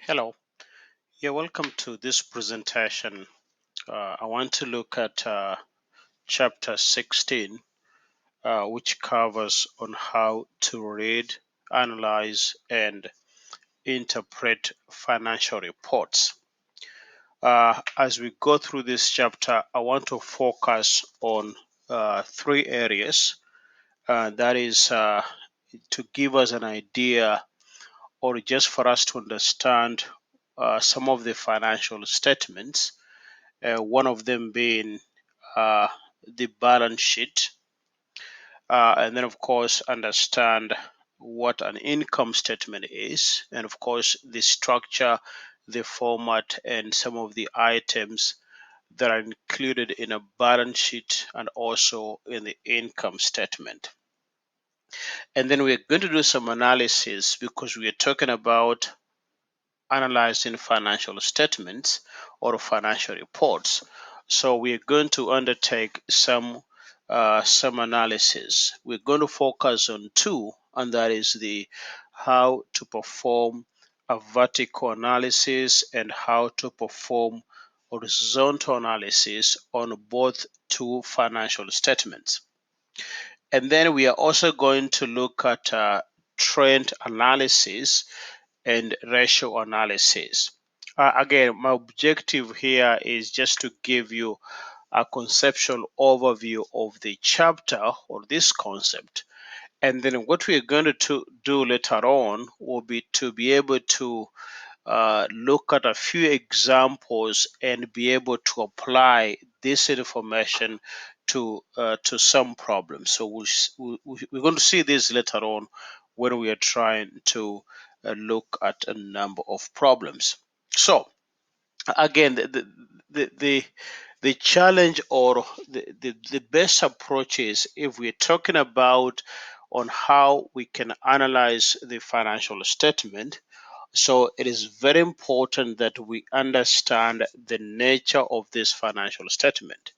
Hello, you're welcome to this presentation. I want to look at chapter 16, which covers on how to read, analyze, and interpret financial reports. As we go through this chapter, I want to focus on three areas. That is to give us an idea or just for us to understand some of the financial statements, one of them being uh, the balance sheet, and then, of course, understand what an income statement is, and, of course, the structure, the format, and some of the items that are included in a balance sheet and also in the income statement. And then we're going to do some analysis because we are talking about analyzing financial statements or financial reports. So we're going to undertake some analysis. We're going to focus on two, and that is the how to perform a vertical analysis and how to perform horizontal analysis on both two financial statements. And then we are also going to look at trend analysis and ratio analysis. Again, my objective here is just to give you a conceptual overview of the chapter or this concept. And then what we're going to do later on will be to be able to look at a few examples and be able to apply this information to some problems. So we're going to see this later on when we are trying to look at a number of problems. So again, the challenge or the best approach is if we're talking about on how we can analyze the financial statement, so it is very important that we understand the nature of this financial statement.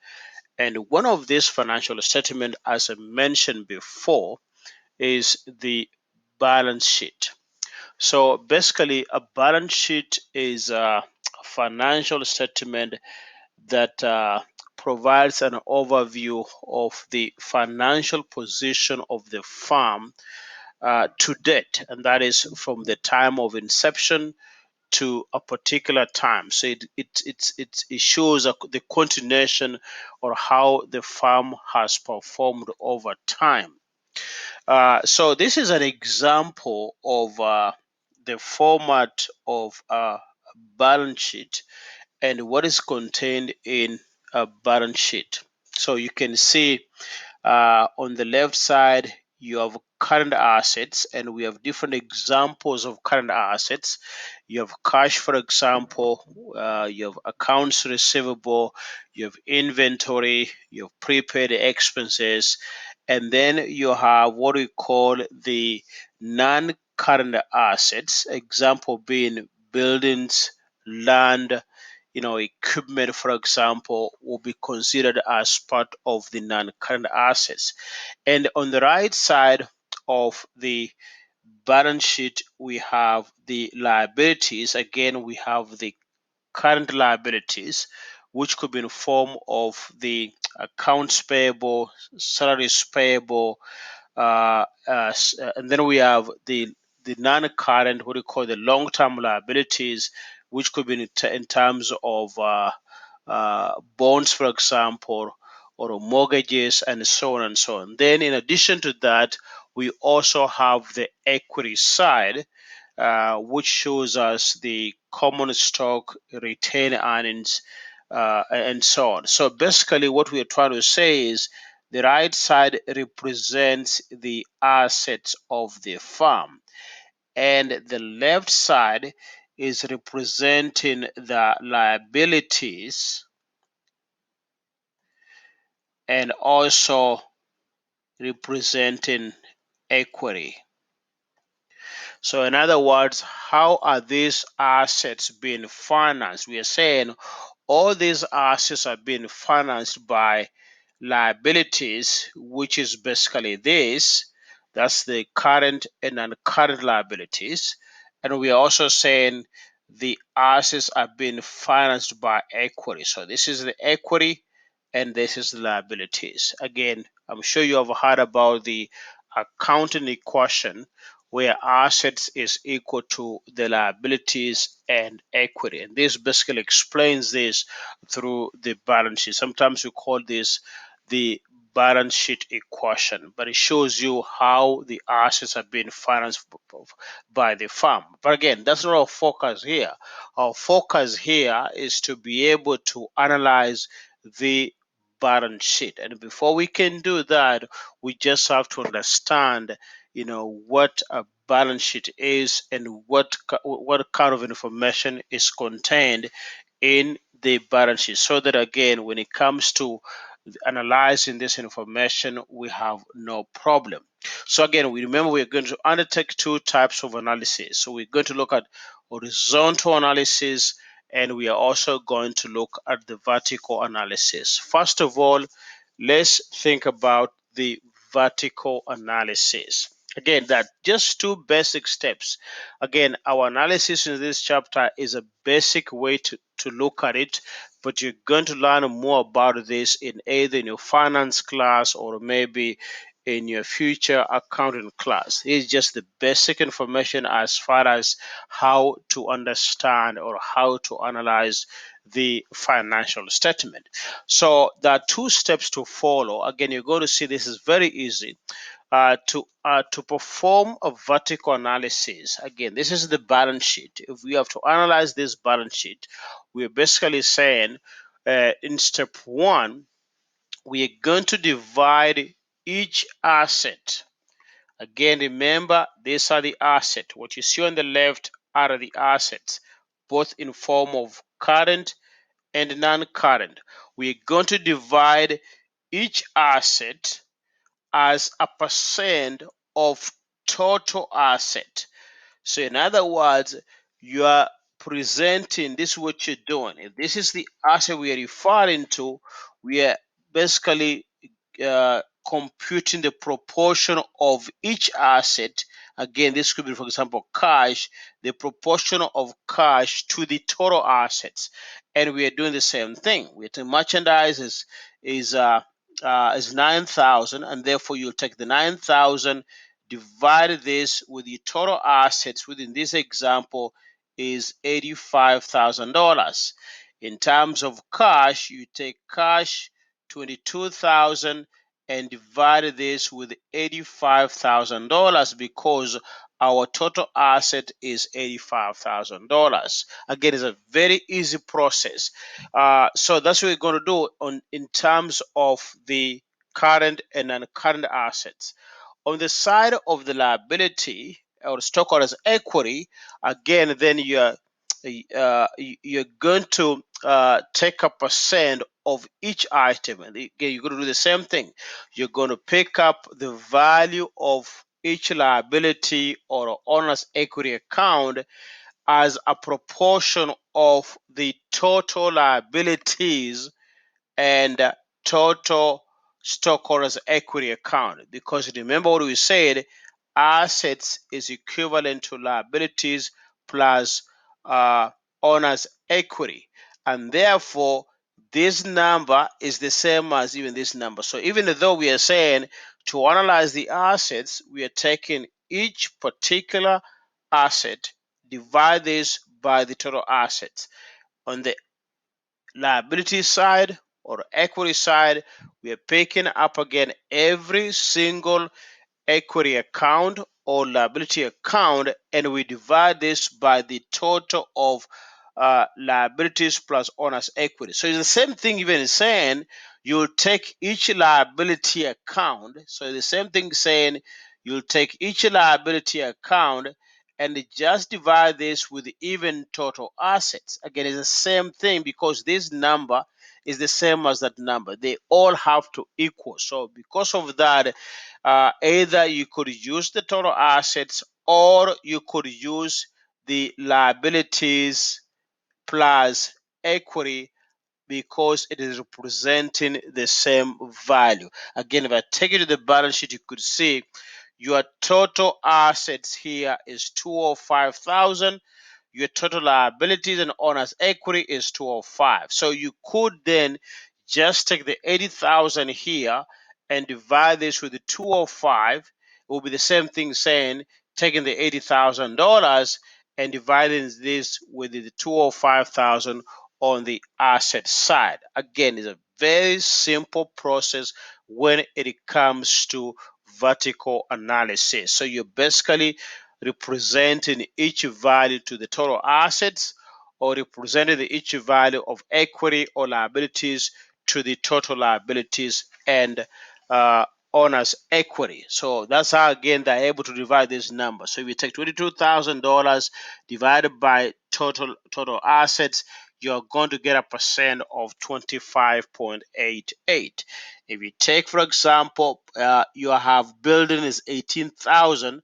And one of these financial statement, as I mentioned before, is the balance sheet. So basically, a balance sheet is a financial statement that provides an overview of the financial position of the firm to date, and that is from the time of inception to a particular time. So it shows the continuation or how the farm has performed over time. So this is an example of the format of a balance sheet and what is contained in a balance sheet. So you can see on the left side, you have current assets, and we have different examples of current assets. You have cash, for example, you have accounts receivable, you have inventory, you have prepaid expenses, and then you have what we call the non current assets, example being buildings, land, equipment, for example, will be considered as part of the non-current assets. And on the right side of the balance sheet, we have the liabilities. Again, we have the current liabilities, which could be in form of the accounts payable, salaries payable, and then we have the non-current, what we call the long-term liabilities, which could be in terms of bonds, for example, or mortgages, and so on and so on. Then, in addition to that, we also have the equity side, which shows us the common stock, retained earnings, and so on. So basically, what we are trying to say is the right side represents the assets of the firm, and the left side is representing the liabilities and also representing equity. So, in other words, how are these assets being financed? We are saying all these assets are being financed by liabilities, which is basically this. That's the current and non-current liabilities. And we are also saying the assets are being financed by equity. So this is the equity and this is the liabilities. Again, I'm sure you have heard about the accounting equation where assets is equal to the liabilities and equity. And this basically explains this through the balance sheet. Sometimes we call this the balance sheet equation, but it shows you how the assets are being financed by the firm. But again, that's not our focus here. Our focus here is to be able to analyze the balance sheet. And before we can do that, we just have to understand, what a balance sheet is and what kind of information is contained in the balance sheet, so that again, when it comes to analyzing this information, we have no problem. So again, we remember we're going to undertake two types of analysis. So we're going to look at horizontal analysis, and we are also going to look at the vertical analysis. First of all, let's think about the vertical analysis. Again, that just two basic steps. Again, our analysis in this chapter is a basic way to look at it, but you're going to learn more about this in either in your finance class or maybe in your future accounting class. It's just the basic information as far as how to understand or how to analyze the financial statement. So there are two steps to follow. Again, you're going to see this is very easy. To perform a vertical analysis, again, this is the balance sheet. If we have to analyze this balance sheet, we're basically saying in step one, we are going to divide each asset. Again, remember, these are the assets. What you see on the left are the assets, both in form of current and non-current. We're going to divide each asset as a percent of total asset. So in other words, you are presenting, this is what you're doing. If this is the asset we are referring to, we are basically computing the proportion of each asset. Again, this could be, for example, cash, the proportion of cash to the total assets. And we are doing the same thing. We think merchandise is 9,000, and therefore you'll take the 9,000, divide this with the total assets within this example is $85,000. In terms of cash, you take cash 22,000 and divide this with $85,000 because our total asset is $85,000. Again, it's a very easy process. So that's what we're going to do in terms of the current and non-current assets. On the side of the liability or stockholders' equity, again, then you're going to take a percent of each item, and again, you're going to do the same thing. You're going to pick up the value of each liability or owner's equity account as a proportion of the total liabilities and total stockholders equity account, because remember what we said, assets is equivalent to liabilities plus owners equity, and therefore this number is the same as even this number. So even though we are saying to analyze the assets, we are taking each particular asset, divide this by the total assets. On the liability side or equity side, we are picking up again every single equity account or liability account, and we divide this by the total of liabilities plus owners equity. So it's the same thing even saying you'll take each liability account. So the same thing saying you'll take each liability account and just divide this with the even total assets. Again, it's the same thing because this number is the same as that number. They all have to equal. So because of that, either you could use the total assets or you could use the liabilities plus equity because it is representing the same value. Again, if I take you to the balance sheet, you could see your total assets here is 205,000. your total liabilities and owner's equity is 205. So you could then just take the 80,000 here and divide this with the 205. It will be the same thing saying taking the $80,000 and dividing this with the 205,000 on the asset side. Again, it's a very simple process when it comes to vertical analysis. So you're basically representing each value to the total assets or representing each value of equity or liabilities to the total liabilities and owner's equity. So that's how, again, they're able to divide this number. So if you take $22,000 divided by total assets, you're going to get a percent of 25.88. If you take, for example, you have building is 18,000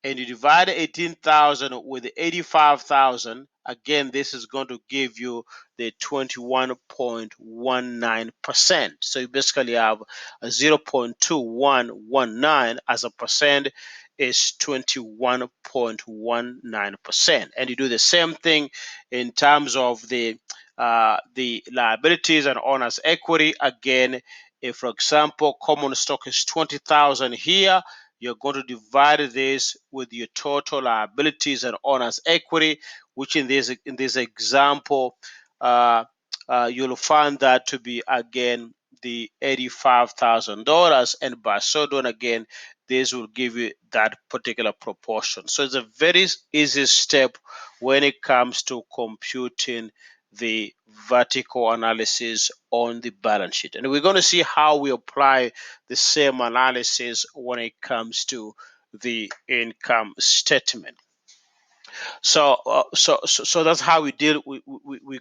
and you divide 18,000 with 85,000, again, this is going to give you the 21.19%. So you basically have a 0.2119 as a percent is 21.19%. And you do the same thing in terms of the liabilities and owners equity. Again, if, for example, common stock is 20,000 here, you're going to divide this with your total liabilities and owner's equity, which in this example, you'll find that to be, again, the $85,000, and by so doing, again, this will give you that particular proportion. So it's a very easy step when it comes to computing the vertical analysis on the balance sheet. And we're going to see how we apply the same analysis when it comes to the income statement. So that's how we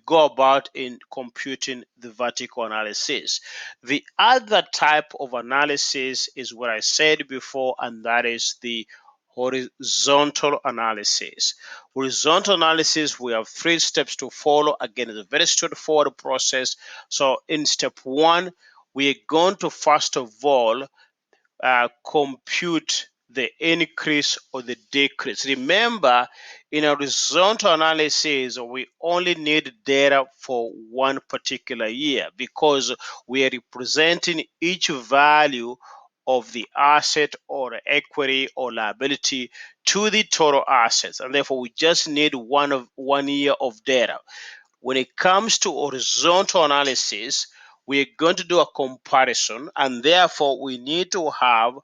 go about in computing the vertical analysis. The other type of analysis is what I said before, and that is the horizontal analysis. Horizontal analysis, we have 3 steps to follow. Again, it's a very straightforward process. So in step 1, we are going to first of all compute the increase or the decrease. Remember, in a horizontal analysis, we only need data for one particular year because we are representing each value of the asset or equity or liability to the total assets, and therefore we just need 1 year of data. When it comes to horizontal analysis, we're going to do a comparison, and therefore we need to have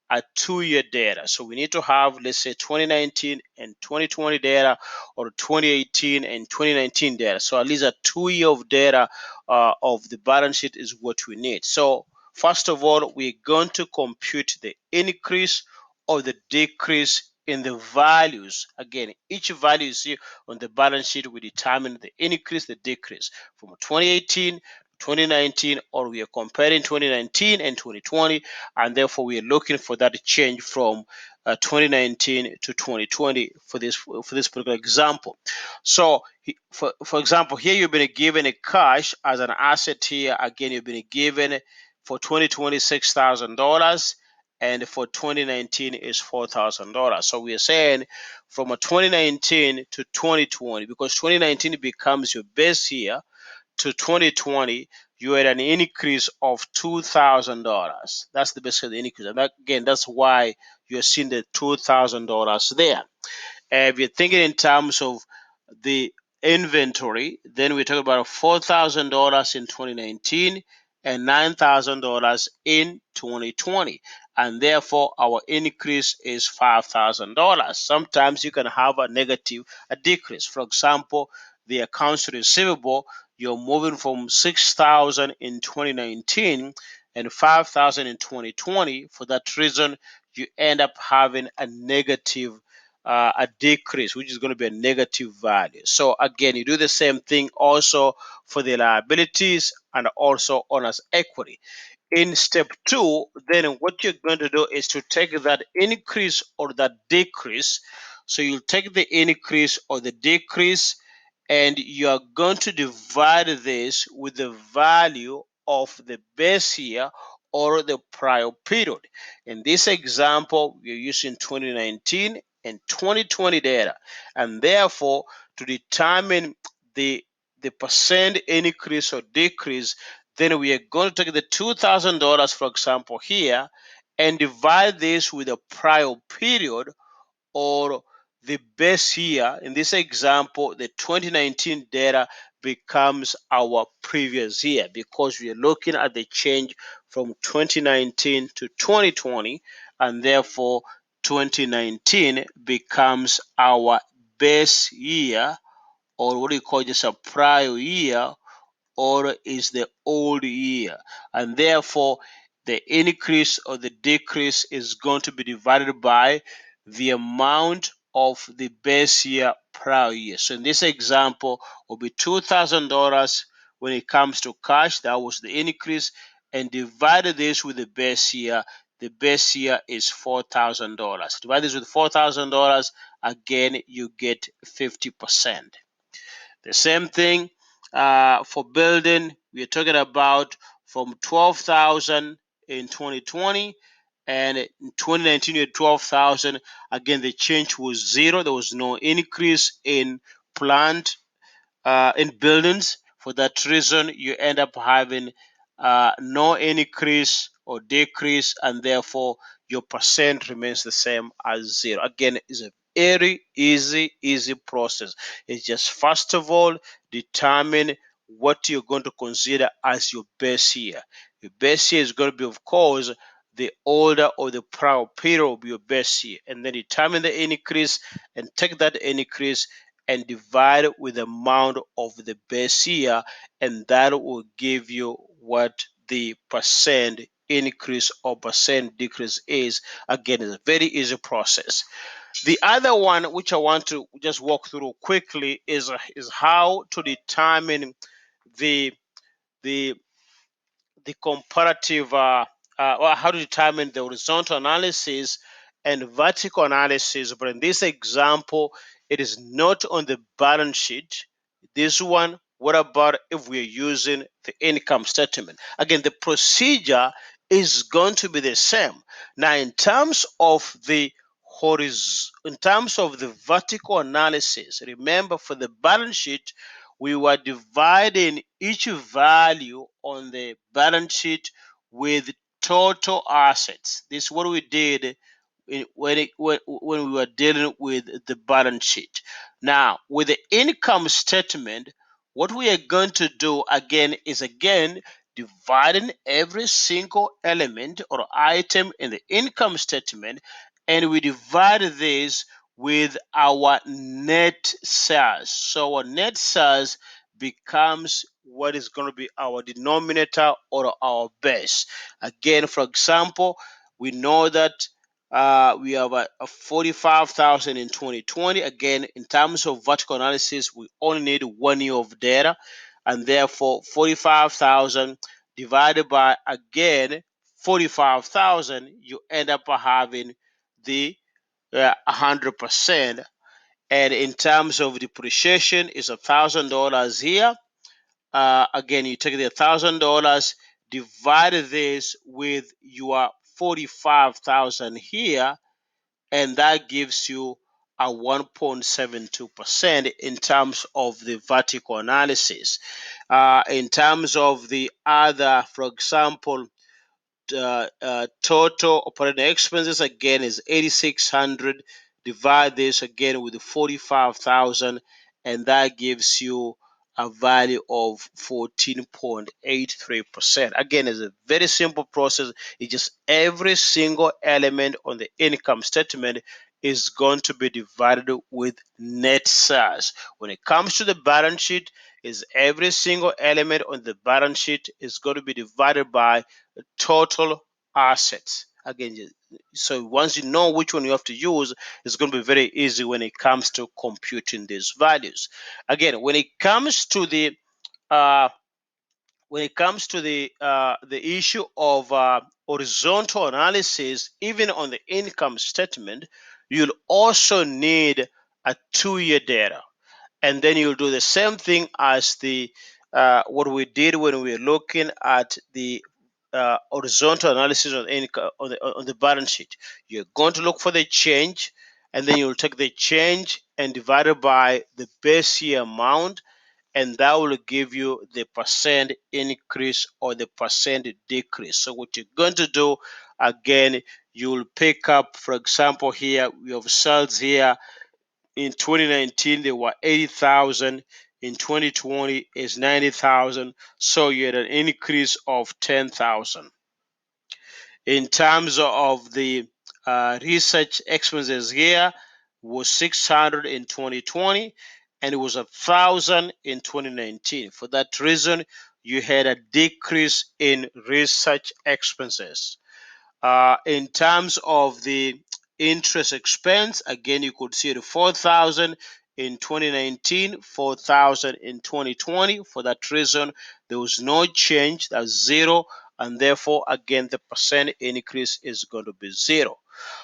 a 2-year data. So we need to have, let's say, 2019 and 2020 data, or 2018 and 2019 data. So at least a 2-year of data of the balance sheet is what we need. So first of all, we're going to compute the increase or the decrease in the values. Again, each value you see on the balance sheet, we determine the increase, the decrease from 2018, 2019, or we are comparing 2019 and 2020, and therefore we are looking for that change from 2019 to 2020 for this particular example. So for example, here you've been given a cash as an asset. Here again, you've been given for 2020 $6,000, and for 2019 is $4,000. So we are saying from a 2019 to 2020, because 2019 becomes your base year, to 2020, you had an increase of $2,000. That's the base of the increase, and that, again, that's why you're seeing the $2,000 there. If you're thinking in terms of the inventory, then we talk about $4,000 in 2019 and $9,000 in 2020, and therefore our increase is $5,000. Sometimes you can have a decrease. For example, the accounts receivable, you're moving from 6,000 in 2019 and 5,000 in 2020. For that reason, you end up having a decrease, which is going to be a negative value. So again, you do the same thing also for the liabilities and also owner's equity. In step 2, then what you're going to do is to take that increase or that decrease. So you'll take the increase or the decrease, and you are going to divide this with the value of the base year or the prior period. In this example, we're using 2019, and 2020 data. And therefore, to determine the percent increase or decrease, then we are going to take the $2,000, for example, here and divide this with a prior period or the base year. In this example, the 2019 data becomes our previous year because we are looking at the change from 2019 to 2020, and therefore 2019 becomes our base year, or what do you call just a prior year, or is the old year, and therefore the increase or the decrease is going to be divided by the amount of the base year prior year. So in this example will be $2,000 when it comes to cash. That was the increase, and divided this with the base year. The base year is $4,000. Divide this with $4,000, again you get 50%. The same thing for building. We are talking about from 12,000 in 2020, and in 2019 you had 12,000. Again, the change was zero. There was no increase in plant in buildings. For that reason, you end up having no increase or decrease, and therefore your percent remains the same as zero. Again, it's a very easy process. It's just, first of all, determine what you're going to consider as your base year. Your base year is going to be, of course, the older or the prior period will be your base year, and then determine the increase and take that increase and divide it with the amount of the base year, and that will give you what the percent increase or percent decrease is. Again, it's a very easy process. The other one which I want to just walk through quickly is how to determine the the the comparative or how to determine the horizontal analysis and vertical analysis. But in this example, it is not on the balance sheet. This one, what about if we're using the income statement? Again, the procedure is going to be the same. Now, in terms of the vertical analysis, remember, for the balance sheet, we were dividing each value on the balance sheet with total assets. This is what we did when we were dealing with the balance sheet. Now, with the income statement, what we are going to do again is dividing every single element or item in the income statement, and we divide this with our net sales. So our net sales becomes what is going to be our denominator or our base. Again, for example, we know that we have a 45,000 in 2020. Again, in terms of vertical analysis, we only need 1 year of data, and therefore 45,000 divided by, again, 45,000, you end up having the 100%. And in terms of depreciation, is $1,000 here. Again, you take the $1,000, divide this with your 45,000 here, and that gives you a 1.72% in terms of the vertical analysis. In terms of the other, for example, total operating expenses, again, is 8,600. Divide this again with the 45,000, and that gives you a value of 14.83%. Again, it's a very simple process. It's just every single element on the income statement is going to be divided with net sales. When it comes to the balance sheet, is every single element on the balance sheet is going to be divided by total assets. Again, so once you know which one you have to use, it's going to be very easy when it comes to computing these values. Again, when it comes to the issue of horizontal analysis, even on the income statement, you'll also need a 2-year data, and then you'll do the same thing as the what we did when we were looking at the horizontal analysis on the balance sheet. You're going to look for the change, and then you'll take the change and divide it by the base year amount, and that will give you the percent increase or the percent decrease. So what you're going to do, again, you'll pick up, for example, here we have sales here. In 2019 they were 80,000, in 2020 is 90,000, so you had an increase of 10,000. In terms of the research expenses, here was 600 in 2020 and it was 1,000 in 2019. For that reason, you had a decrease in research expenses. In terms of the interest expense, again, you could see the 4,000 in 2019, 4,000 in 2020. For that reason, there was no change, that's zero, and therefore, again, the percent increase is going to be zero.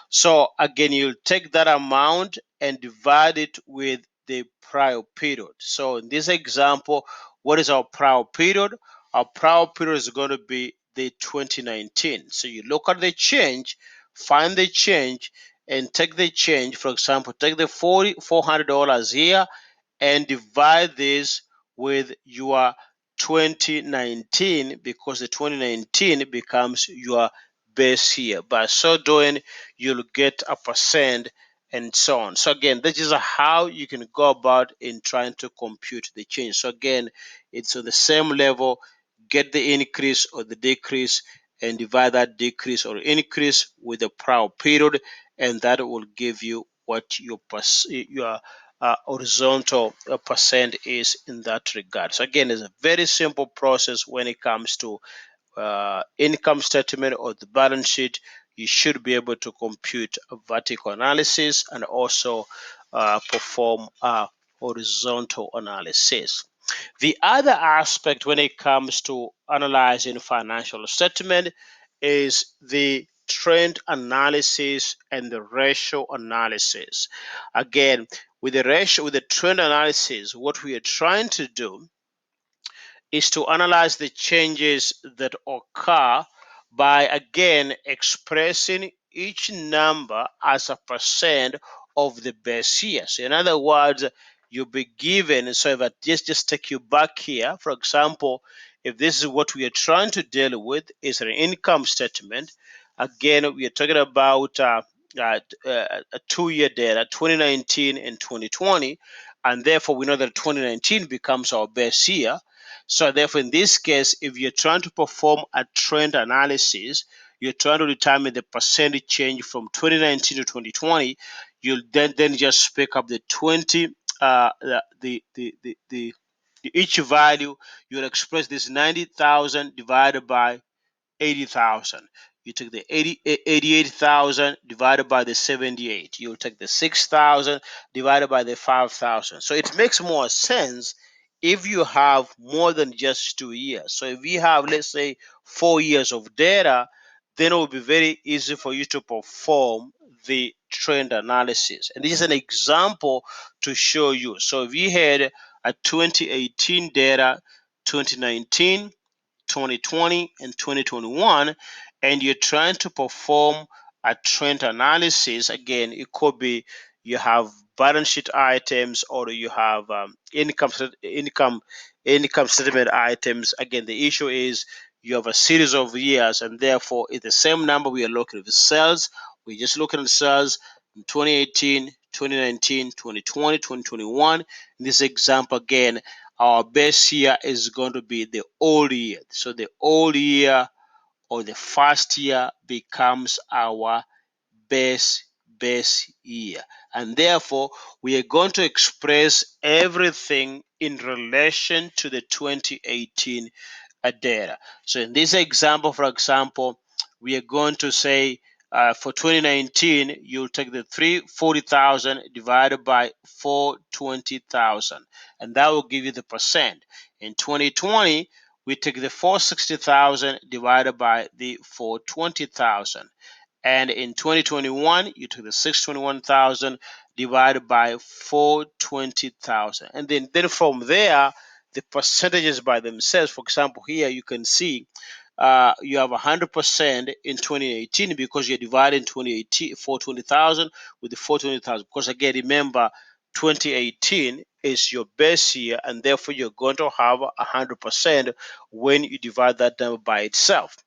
So again, you'll take that amount and divide it with the prior period. So in this example, what is our prior period? Our prior period is going to be the 2019. So you look at the change, find the change, and take the change. For example, take the $400 here and divide this with your 2019, because the 2019 becomes your base year. By so doing, you'll get a percent and so on. So again, this is how you can go about in trying to compute the change. So again, it's on the same level. Get the increase or the decrease and divide that decrease or increase with the prior period, and that will give you what your horizontal percent is in that regard. So again, it's a very simple process when it comes to income statement or the balance sheet. You should be able to compute a vertical analysis and also perform a horizontal analysis. The other aspect when it comes to analyzing financial statement is the trend analysis and the ratio analysis. Again, with the trend analysis, what we are trying to do is to analyze the changes that occur by again expressing each number as a percent of the base year. So in other words, you'll be given, so if I just take you back here, for example, if this is what we are trying to deal with is an income statement, again, we are talking about a 2-year data, 2019 and 2020, and therefore we know that 2019 becomes our base year. So therefore, in this case, if you're trying to perform a trend analysis, you're trying to determine the percentage change from 2019 to 2020, you'll then just pick up the 20, the each value. You'll express this 90,000 divided by 80,000. You take the 88,000 divided by the 78. You'll take the 6,000 divided by the 5,000. So it makes more sense if you have more than just 2 years. So if you have, let's say, 4 years of data, then it will be very easy for you to perform the trend analysis. And this is an example to show you. So if you had a 2018 data, 2019, 2020 and 2021, and you're trying to perform a trend analysis, again, it could be you have balance sheet items or you have income statement items. Again, the issue is you have a series of years, and therefore it's the same number we are looking at. The sales, we're just looking at sales in 2018, 2019, 2020, 2021. In this example, again, our base year is going to be the old year. So the old year or the first year becomes our base year. And therefore, we are going to express everything in relation to the 2018 data. So in this example, for example, we are going to say for 2019, you'll take the 340,000 divided by 420,000, and that will give you the percent. In 2020, we take the 460,000 divided by the 420,000. And in 2021, you took the 621,000 divided by 420,000. And then from there, the percentages by themselves, for example, here you can see you have 100% in 2018 because you're dividing 2018 420,000 with the 420,000. Because again, remember, 2018 is your base year, and therefore you're going to have 100% when you divide that number by itself.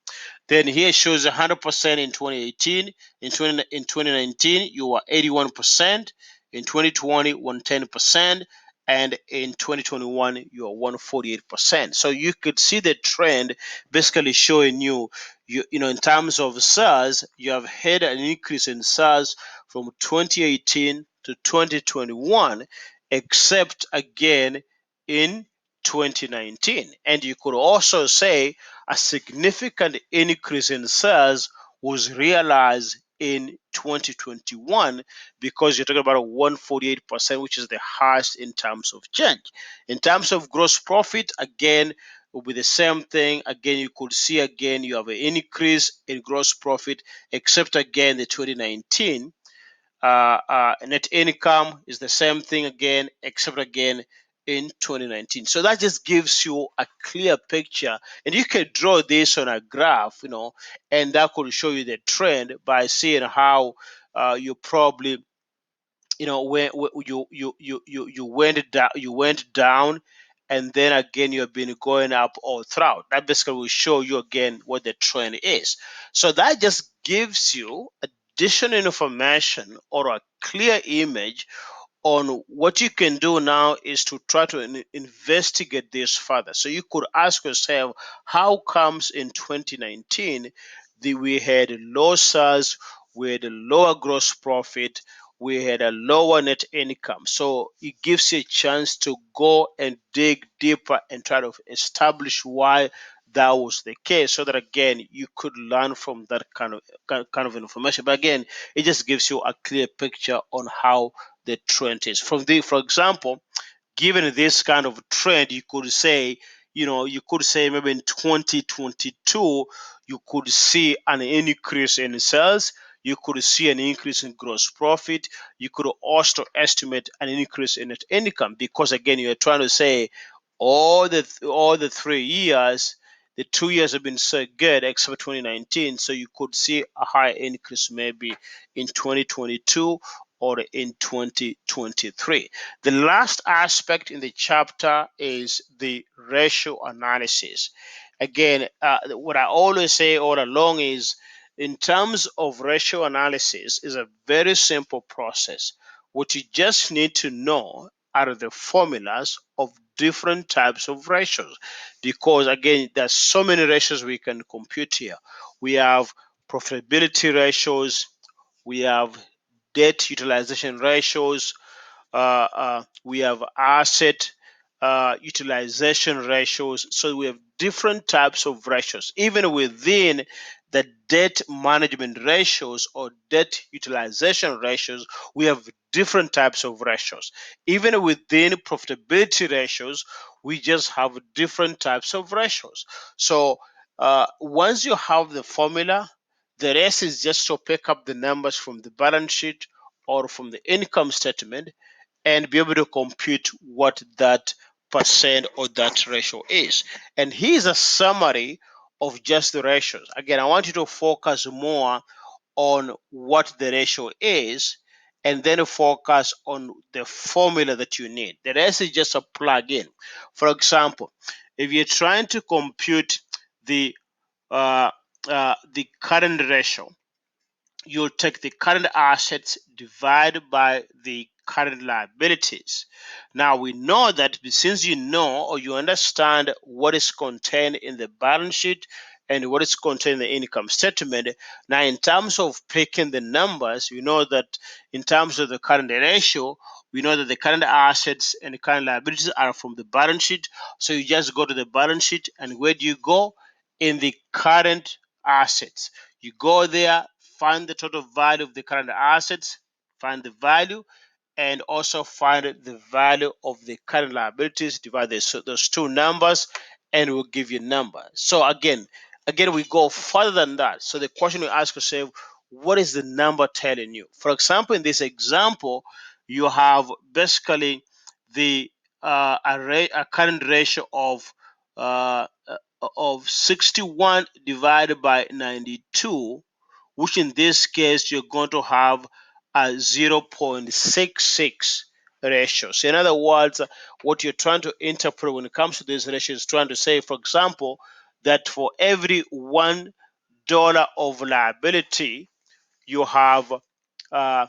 Then here it shows 100% in 2018. In 2019, you were 81%. In 2020, 110%. And in 2021, you are 148%. So you could see the trend basically showing you know, in terms of SARS, you have had an increase in SARS from 2018 to 2021, except again in 2019. And you could also say a significant increase in sales was realized in 2021 because you're talking about a 148%, which is the highest in terms of change. In terms of gross profit, again, will be the same thing. Again, you could see again you have an increase in gross profit, except again the 2019 net income is the same thing again, except again in 2019. So that just gives you a clear picture, and you can draw this on a graph, you know, and that could show you the trend by seeing how you probably, you know, when you went down, and then again you have been going up all throughout. That basically will show you again what the trend is. So that just gives you additional information or a clear image on what you can do now is to try to investigate this further. So you could ask yourself, how comes in 2019 we had losses, we had a lower gross profit, we had a lower net income? So it gives you a chance to go and dig deeper and try to establish why that was the case, so that again you could learn from that kind of information. But again, it just gives you a clear picture on how the trend is. For example, given this kind of trend, you could say, you could say maybe in 2022, you could see an increase in sales, you could see an increase in gross profit, you could also estimate an increase in net income, because again, you're trying to say all the 3 years, the 2 years have been so good except 2019, so you could see a high increase maybe in 2022 or in 2023. The last aspect in the chapter is the ratio analysis. Again, what I always say all along is, in terms of ratio analysis, is a very simple process. What you just need to know are the formulas of different types of ratios, because again, there's so many ratios we can compute here. We have profitability ratios, we have debt utilization ratios, we have asset utilization ratios. So we have different types of ratios. Even within the debt management ratios or debt utilization ratios, we have different types of ratios. Even within profitability ratios, we just have different types of ratios. So once you have the formula, the rest is just to pick up the numbers from the balance sheet or from the income statement and be able to compute what that percent or that ratio is. And here's a summary of just the ratios. Again, I want you to focus more on what the ratio is, and then focus on the formula that you need. The rest is just a plug-in. For example, if you're trying to compute the current ratio, you'll take the current assets divided by the current liabilities. Now we know that since you know or you understand what is contained in the balance sheet and what is contained in the income statement, now in terms of picking the numbers, you know that in terms of the current ratio, we know that the current assets and the current liabilities are from the balance sheet. So you just go to the balance sheet, and where do you go? In the current assets. You go there, find the total value of the current assets, find the value, and also find the value of the current liabilities, divide those two numbers, and it will give you a number. So again, we go further than that. So the question you ask yourself, what is the number telling you? For example, in this example, you have basically the a current ratio of of 61 divided by 92, which in this case you're going to have a 0.66 ratio. So in other words, what you're trying to interpret when it comes to this ratio is trying to say, for example, that for every $1 of liability, you have uh,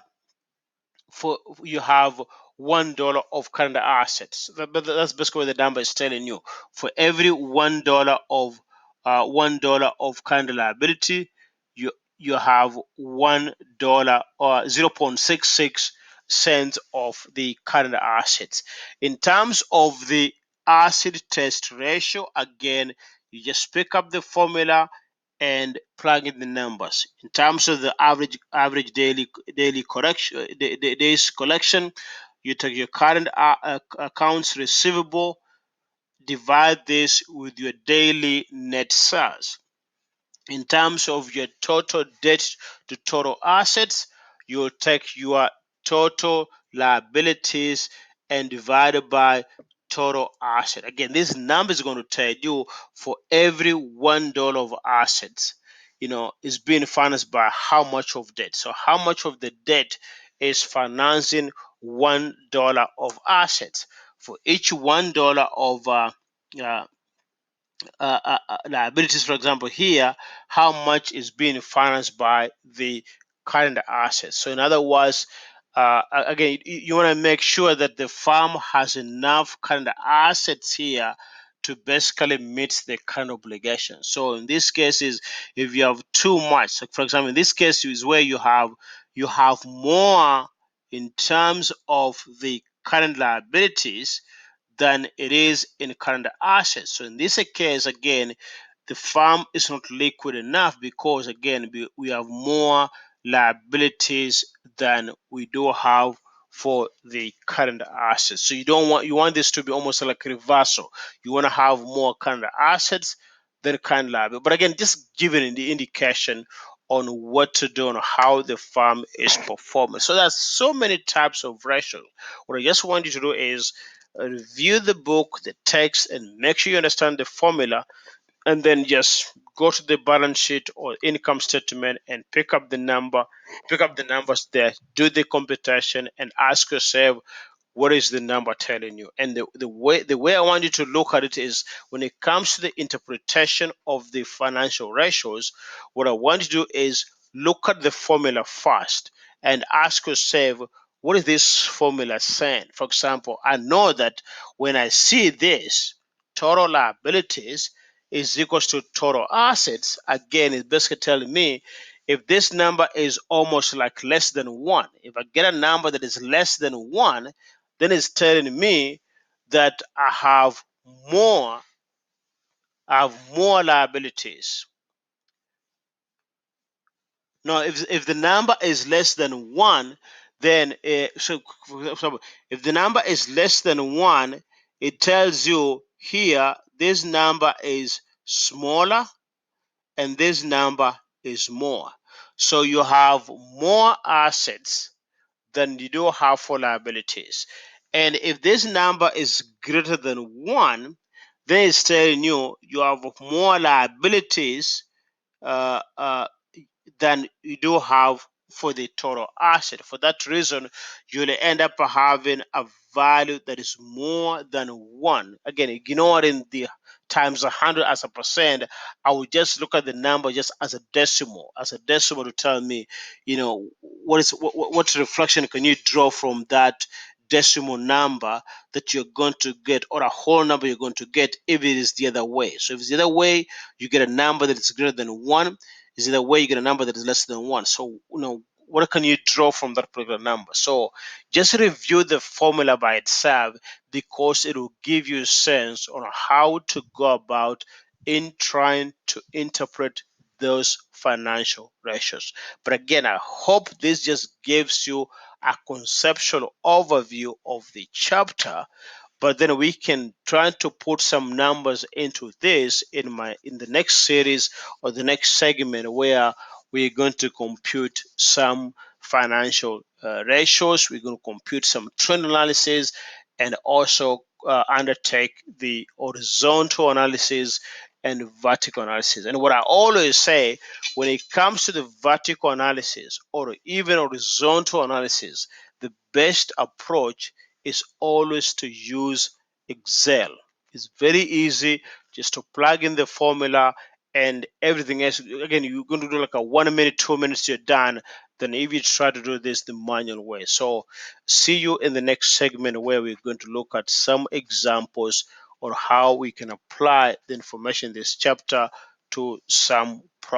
for you have $1 of current assets. That's basically what the number is telling you. For every $1 of current liability, you have $1 or 0.66 cents of the current assets. In terms of the asset test ratio, again, you just pick up the formula and plug in the numbers. In terms of the average daily collection, days collection, you take your current accounts receivable, divide this with your daily net sales. In terms of your total debt to total assets, you'll take your total liabilities and divide it by total asset. Again, this number is going to tell you for every $1 of assets, is being financed by how much of debt. So how much of the debt is financing $1 of assets? For each $1 of uh, liabilities, for example, here, how much is being financed by the current assets. So, in other words, again, you want to make sure that the farm has enough current assets here to basically meet the current obligation. So, in this case, is if you have too much, so for example, in this case is where you have more in terms of the current liabilities than it is in current assets. So in this case, again, the farm is not liquid enough because again we have more liabilities than we do have for the current assets. So you want this to be almost like a reversal. You want to have more current assets than current liability. But again, just giving the indication on what to do and how the farm is performing. So there's so many types of ratios. What I just want you to do is review the book, the text, and make sure you understand the formula, and then just go to the balance sheet or income statement and pick up the numbers there, do the computation, and ask yourself, what is the number telling you? And the way I want you to look at it is when it comes to the interpretation of the financial ratios, what I want you to do is look at the formula first and ask yourself, what is this formula saying? For example, I know that when I see this, total liabilities is equals to total assets. Again, it's basically telling me if this number is almost like less than one, if I get a number that is less than one, then it's telling me that more I have more liabilities. Now, if the number is less than one, then so for example, if the number is less than one, it tells you here this number is smaller and this number is more. So you have more assets than you do have for liabilities. And if this number is greater than one, then it's telling you have more liabilities uh, uh, than you do have for the total asset. For that reason, you'll end up having a value that is more than one. Again, ignoring the times 100 as a percent, I would just look at the number just as a decimal to tell me, what reflection can you draw from that decimal number that you're going to get, or a whole number you're going to get if it is the other way. So if it's the other way, you get a number that is greater than one. Is either way you get a number that is less than one. So what can you draw from that particular number? So just review the formula by itself because it will give you a sense on how to go about in trying to interpret those financial ratios. But again, I hope this just gives you a conceptual overview of the chapter, but then we can try to put some numbers into this in the next series or the next segment where we're going to compute some financial ratios. We're going to compute some trend analysis and also undertake the horizontal analysis and vertical analysis. And what I always say, when it comes to the vertical analysis or even horizontal analysis, the best approach is always to use Excel. It's very easy just to plug in the formula and everything else. Again, you're going to do like a 1 minute, 2 minutes, you're done. Then if you try to do this the manual way. So see you in the next segment where we're going to look at some examples on how we can apply the information in this chapter to some problems.